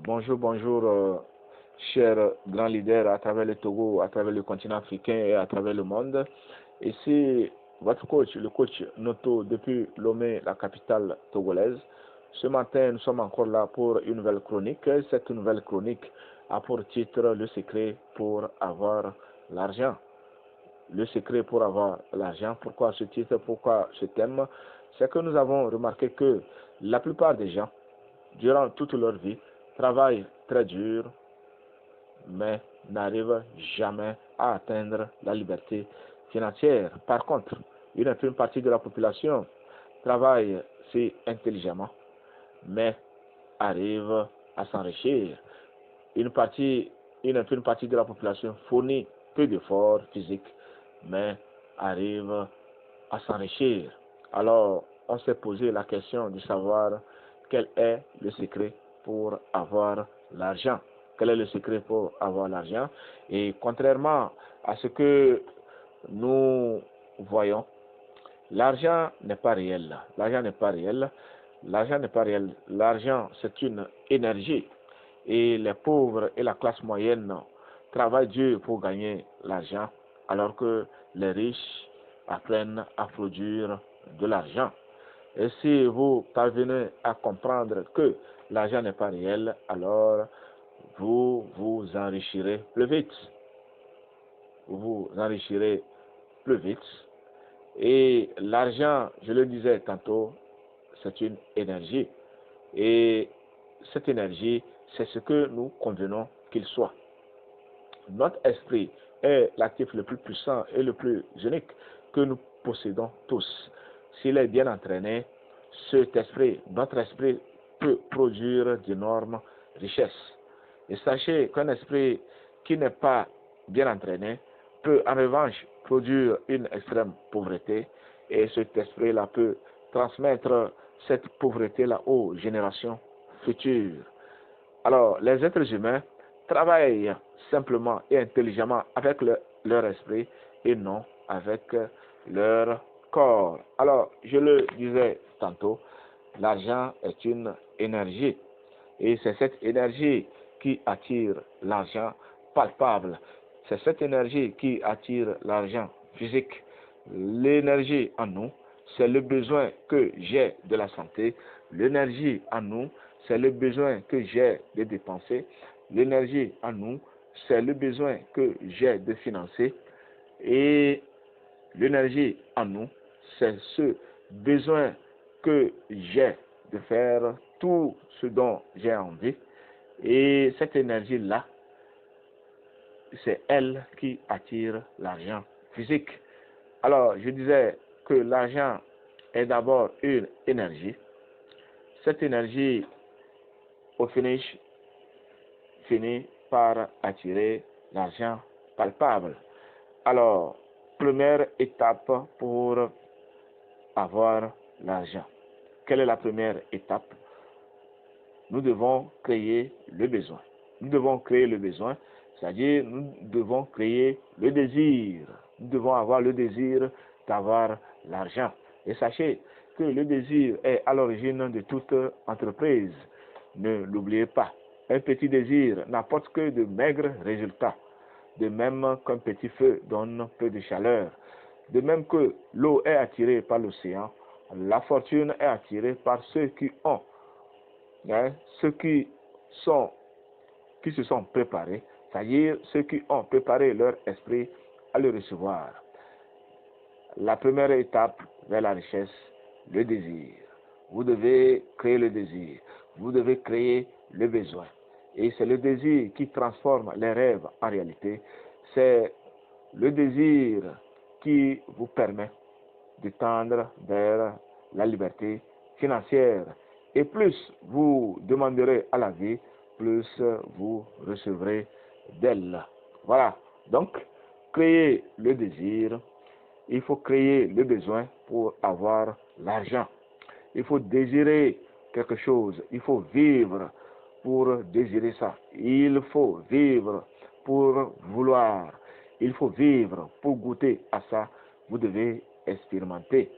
Bonjour, bonjour, chers grands leaders à travers le Togo, à travers le continent africain et à travers le monde. Ici, votre coach, le coach Noto depuis Lomé, la capitale togolaise. Ce matin, nous sommes encore là pour une nouvelle chronique. Cette nouvelle chronique a pour titre Le secret pour avoir l'argent. Le secret pour avoir l'argent. Pourquoi ce titre? Pourquoi ce thème? C'est que nous avons remarqué que la plupart des gens, durant toute leur vie, travaillent très dur, mais n'arrivent jamais à atteindre la liberté financière. Par contre, une infime partie de la population travaille si intelligemment, mais arrive à s'enrichir. Une partie, une infime partie de la population fournit peu d'efforts physiques, mais arrive à s'enrichir. Alors, on s'est posé la question de savoir quel est le secret pour avoir l'argent. Quel est le secret pour avoir l'argent? Et contrairement à ce que nous voyons, l'argent n'est pas réel. L'argent n'est pas réel. L'argent n'est pas réel. L'argent, c'est une énergie. Et les pauvres et la classe moyenne travaillent dur pour gagner l'argent, alors que les riches apprennent à produire de l'argent. Et si vous parvenez à comprendre que l'argent n'est pas réel, alors vous vous enrichirez plus vite. Vous vous enrichirez plus vite. Et l'argent, je le disais tantôt, c'est une énergie. Et cette énergie, c'est ce que nous convenons qu'il soit. Notre esprit est l'actif le plus puissant et le plus unique que nous possédons tous. S'il est bien entraîné, notre esprit peut produire d'énormes richesses. Et sachez qu'un esprit qui n'est pas bien entraîné peut en revanche produire une extrême pauvreté, et cet esprit-là peut transmettre cette pauvreté-là aux générations futures. Alors, les êtres humains travaillent simplement et intelligemment avec leur esprit et non avec leur corps. Alors, je le disais tantôt, l'argent est une énergie. Et c'est cette énergie qui attire l'argent palpable. C'est cette énergie qui attire l'argent physique. L'énergie en nous, c'est le besoin que j'ai de la santé. L'énergie en nous, c'est le besoin que j'ai de dépenser. L'énergie en nous, c'est le besoin que j'ai de financer. Et l'énergie en nous, c'est ce besoin que j'ai de faire tout ce dont j'ai envie. Et cette énergie-là, c'est elle qui attire l'argent physique. Alors, je disais que l'argent est d'abord une énergie. Cette énergie, au finish, finit par attirer l'argent palpable. Alors, première étape pour avoir l'argent. Quelle est la première étape? Nous devons créer le besoin. Nous devons créer le besoin, c'est-à-dire nous devons créer le désir. Nous devons avoir le désir d'avoir l'argent. Et sachez que le désir est à l'origine de toute entreprise. Ne l'oubliez pas. Un petit désir n'apporte que de maigres résultats. De même qu'un petit feu donne peu de chaleur. De même que l'eau est attirée par l'océan, la fortune est attirée par ceux qui ont, ceux qui se sont préparés, c'est-à-dire ceux qui ont préparé leur esprit à le recevoir. La première étape vers la richesse, le désir. Vous devez créer le désir. Vous devez créer le besoin. Et c'est le désir qui transforme les rêves en réalité. C'est le désir qui vous permet de tendre vers la liberté financière. Et plus vous demanderez à la vie, plus vous recevrez d'elle. Voilà. Donc, créez le désir. Il faut créer le besoin pour avoir l'argent. Il faut désirer quelque chose. Il faut vivre pour désirer ça. Il faut vivre pour vouloir. Il faut vivre pour goûter à ça. Vous devez expérimenter.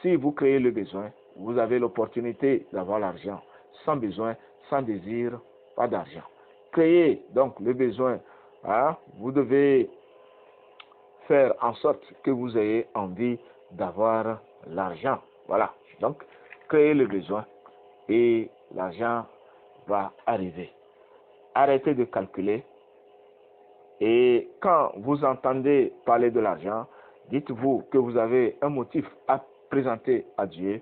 Si vous créez le besoin, vous avez l'opportunité d'avoir l'argent. Sans besoin, sans désir, pas d'argent. Créez donc le besoin. Hein? Vous devez faire en sorte que vous ayez envie d'avoir l'argent. Voilà. Donc, créez le besoin et l'argent va arriver. Arrêtez de calculer. Et quand vous entendez parler de l'argent, dites-vous que vous avez un motif à présenter à Dieu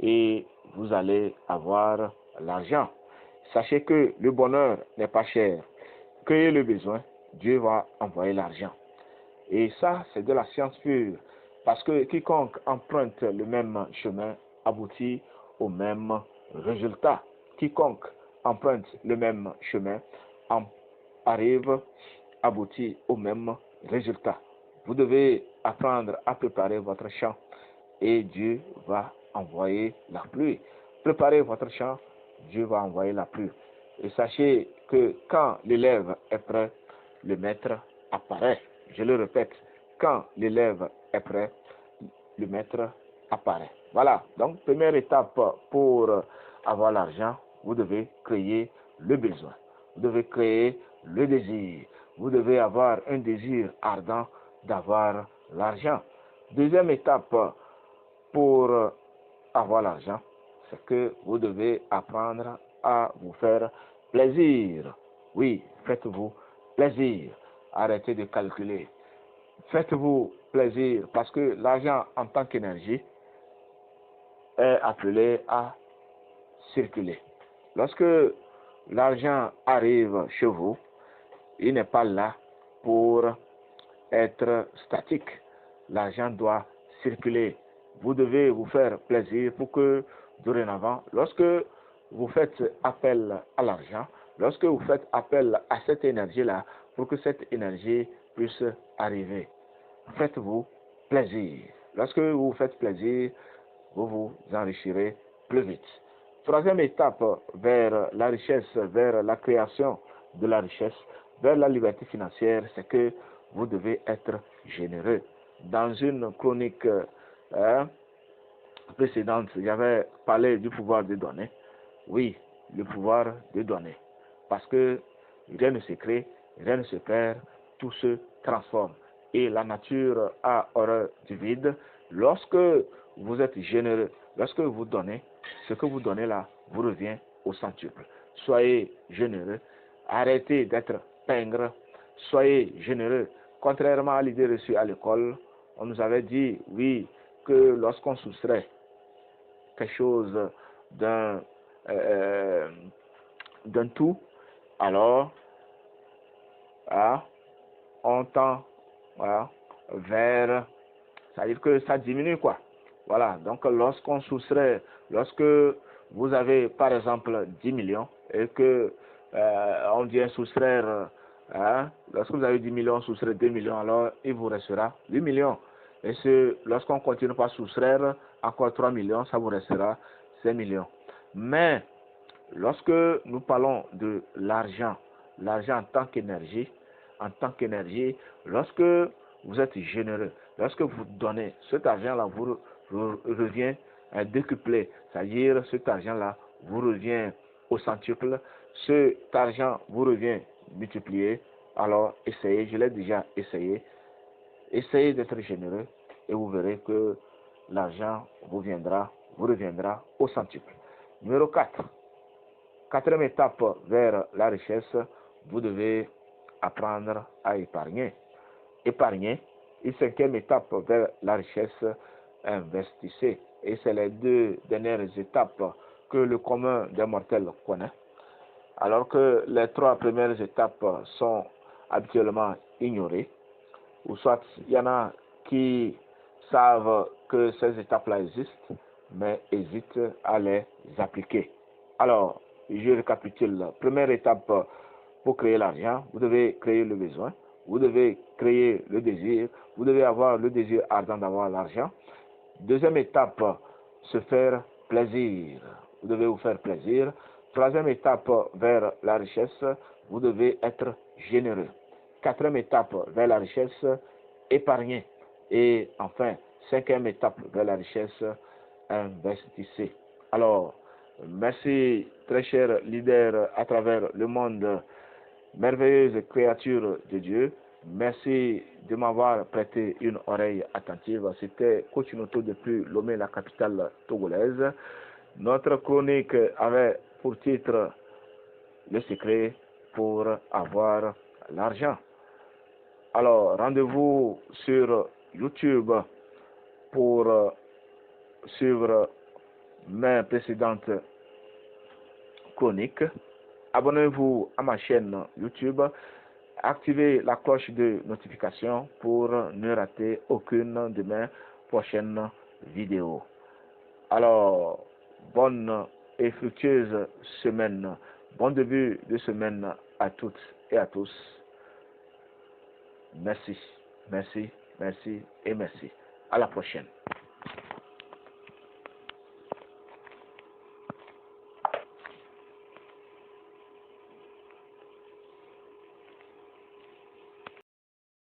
et vous allez avoir l'argent. Sachez que le bonheur n'est pas cher. Créez le besoin, Dieu va envoyer l'argent. Et ça, c'est de la science pure. Parce que quiconque emprunte le même chemin aboutit au même résultat. Quiconque emprunte le même chemin arrive, aboutit au même résultat. Vous devez apprendre à préparer votre champ et Dieu va envoyer la pluie. Préparez votre champ, Dieu va envoyer la pluie. Et sachez que quand l'élève est prêt, le maître apparaît. Je le répète, quand l'élève est prêt, le maître apparaît. Voilà, donc première étape pour avoir l'argent, vous devez créer le besoin. Vous devez créer le désir. Vous devez avoir un désir ardent d'avoir l'argent. Deuxième étape pour avoir l'argent, c'est que vous devez apprendre à vous faire plaisir. Oui, faites-vous plaisir. Arrêtez de calculer. Faites-vous plaisir parce que l'argent en tant qu'énergie est appelé à circuler. Lorsque l'argent arrive chez vous, il n'est pas là pour être statique. L'argent doit circuler. Vous devez vous faire plaisir pour que, dorénavant, lorsque vous faites appel à l'argent, lorsque vous faites appel à cette énergie-là, pour que cette énergie puisse arriver, faites-vous plaisir. Lorsque vous vous faites plaisir, vous vous enrichirez plus vite. Troisième étape vers la richesse, vers la création de la richesse, vers la liberté financière, c'est que vous devez être généreux. Dans une chronique précédente, j'avais parlé du pouvoir de donner. Oui, le pouvoir de donner. Parce que rien ne se crée, rien ne se perd, tout se transforme. Et la nature a horreur du vide. Lorsque vous êtes généreux, lorsque vous donnez, ce que vous donnez là vous revient au centuple. Soyez généreux. Arrêtez d'être pingre. Soyez généreux. Contrairement à l'idée reçue à l'école, on nous avait dit, oui, que lorsqu'on soustrait quelque chose d'un tout, alors on tend vers, c'est-à-dire que ça diminue quoi. Voilà, donc lorsqu'on soustrait, lorsque vous avez par exemple 10 millions et que on vient soustraire, lorsque vous avez 10 millions, soustraire 2 millions, alors il vous restera 8 millions. Et lorsqu'on continue par soustraire encore 3 millions, ça vous restera 5 millions. Mais lorsque nous parlons de l'argent, l'argent en tant qu'énergie, lorsque vous êtes généreux, lorsque vous donnez, cet argent-là vous revient décuplé, c'est-à-dire cet argent-là vous revient au centuple, cet argent vous revient multiplié, alors essayez, je l'ai déjà essayé, essayez d'être généreux et vous verrez que l'argent vous reviendra au centuple. Numéro 4. Quatrième étape vers la richesse, vous devez apprendre à épargner. Épargner. Et cinquième étape vers la richesse, investissez. Et c'est les deux dernières étapes que le commun des mortels connaît. Alors que les trois premières étapes sont habituellement ignorées. Ou soit il y en a qui savent que ces étapes-là existent, mais hésitent à les appliquer. Alors, je récapitule. Première étape pour créer l'argent, vous devez créer le besoin, vous devez créer le désir, vous devez avoir le désir ardent d'avoir l'argent. Deuxième étape, se faire plaisir. Vous devez vous faire plaisir. Troisième étape vers la richesse, vous devez être généreux. Quatrième étape vers la richesse, épargner. Et enfin, cinquième étape vers la richesse, investissez. Alors, Merci, très chers leaders à travers le monde, merveilleuse créature de Dieu. Merci de m'avoir prêté une oreille attentive. C'était Coach Noto depuis Lomé, la capitale togolaise. Notre chronique avait pour titre Le secret pour avoir l'argent. Alors, rendez-vous sur YouTube pour suivre mes précédentes chroniques. Abonnez-vous à ma chaîne YouTube. Activez la cloche de notification pour ne rater aucune de mes prochaines vidéos. Alors, bonne et fructueuse semaine. Bon début de semaine à toutes et à tous. Merci, merci, merci et merci. À la prochaine.